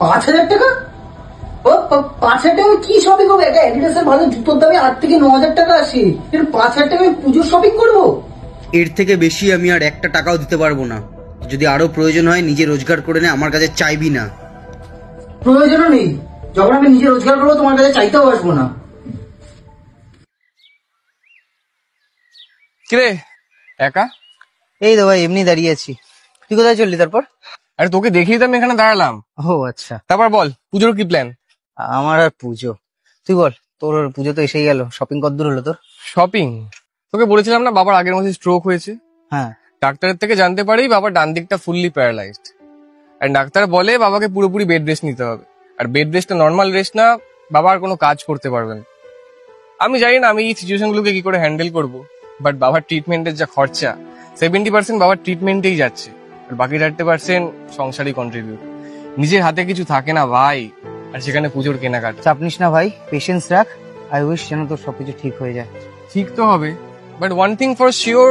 5,000 টাকা? ও 5,000 টাকা কি শপিং করবো? একটা অ্যাডিডাসের ভালো জুতোর দামে 8 থেকে 9,000 টাকা আসে। 5,000 টাকা আমি পুজোর শপিং করবো? এর থেকে বেশি আমি আর একটা টাকাও দিতে পারবো না। যদি আরো প্রয়োজন হয় নিজে রোজগার করে নে, আমার কাছে চাইবি না। প্রয়োজনও নেই। যখন আমি নিজে রোজগার করবো তোমার কাছে চাইতেও আসবো না। কিরে একা? এই তো ভাই এমনি দাঁড়িয়ে আছি। তুই কোথায় চললি তারপর? আরে তোকে দেখেই তো আমি এখানে দাঁড়ালাম। ও আচ্ছা। তারপর বল, পুজোর কি প্ল্যান? আমার আর পুজো, তুই বল। তোর পুজো তো এসেই গেল, শপিং কতদূর হলো তোর? শপিং? তোকে বলেছিলাম না বাবার আগের মাসে স্ট্রোক হয়েছে। হ্যাঁ। ডাক্তারের থেকে জানতে পারি বাবার ডান দিকটা ফুললি প্যারালাইজড। আর ডাক্তার বলে বাবাকে পুরোপুরি বেড রেস্ট নিতে হবে। আর বেড রেস্টটা নর্মাল রেস্ট না, বাবা আর কোনো কাজ করতে পারবে না। আমি জানি না আমি এই সিচুয়েশন গুলোকে কি করে হ্যান্ডেল করবো, বাট বাবার ট্রিটমেন্টের যা খরচা, 70% বাবার ট্রিটমেন্টেই যাচ্ছে, আর বাকি 30% সংসারই কন্ট্রিবিউট। নিজের হাতে কিছু থাকে না ভাই, আর সেখানে পুজোর কেনাকাটা। চাপ নিস না ভাই, পেশেন্স রাখ। আই উইশ যেন তোর সবকিছু ঠিক হয়ে যায়। ঠিক তো হবে, but one thing for sure,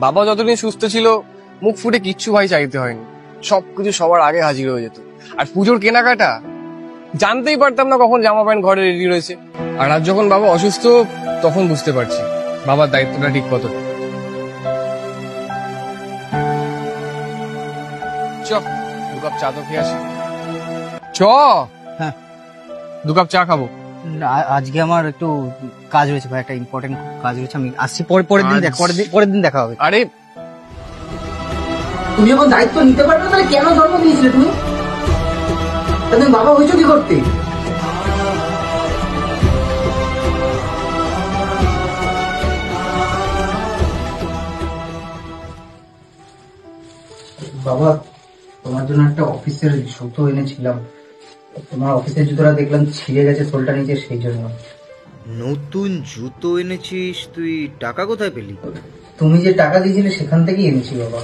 বাবা যতদিন সুস্থ ছিল মুখ ফুটে কিচ্ছু ভাই চাইতে হয়নি, সবকিছু সবার আগে হাজির হয়ে যেত। আর পুজোর কেনাকাটা জানতেই পারতাম না কখন জামা প্যান্ট ঘরে রেডি রয়েছে। আর আজ যখন বাবা অসুস্থ তখন বুঝতে পারছি বাবার দায়িত্বটা ঠিক কত। চ 2 কাপ চা তো খেয়ে আসি। চ। হ্যাঁ। 2 কাপ চা খাবো। আজকে আমার একটু কাজ রয়েছে ভাই, একটা ইম্পর্টেন্ট কাজ রয়েছে, আমি আসছি। পরের দিন দেখা হবে। আরে তুমি যখন দায়িত্ব নিতে পারবে না, তাহলে কেন জন্ম দিয়েছিলে তুমি? তুমি বাবা হয়েছো কি করতে? বাবা, তোমার জন্য একটা অফিসের জুতো এনেছিলাম। তোমার অফিসের জুতোটা দেখলাম ছিঁড়ে গেছে সোলটা নিচে, সেই জন্য। নতুন জুতো এনেছিস? তুই টাকা কোথায় পেলি? তুমি যে টাকা দিয়েছিলে সেখান থেকেই এনেছি বাবা।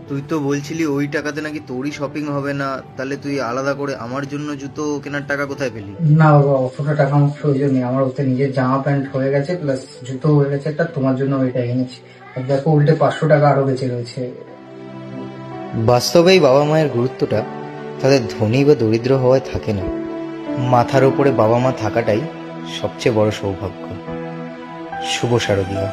তুই তো বলছিলি ওই টাকাতে নাকি তোরই শপিং হবে না, তাহলে তুই আলাদা করে আমার জন্য জুতো কেনার টাকা কোথায় পেলি? না বাবা, অতটা টাকা আমার প্রয়োজন নেই। আমার ওতে নিজের জামা প্যান্ট হয়ে গেছে, প্লাস জুতো হয়ে গেছে একটা, তোমার জন্য ওইটা এনেছি। আর দেখো উল্টে 500 টাকা আরো বেঁচে রয়েছে। বাস্তবেই বাবা মায়ের গুরুত্বটা তাদের ধনী বা দরিদ্র হওয়ায় থাকে না, মাথার উপরে বাবা মা থাকাটাই সবচেয়ে বড় সৌভাগ্য। শুভ শারদীয়া।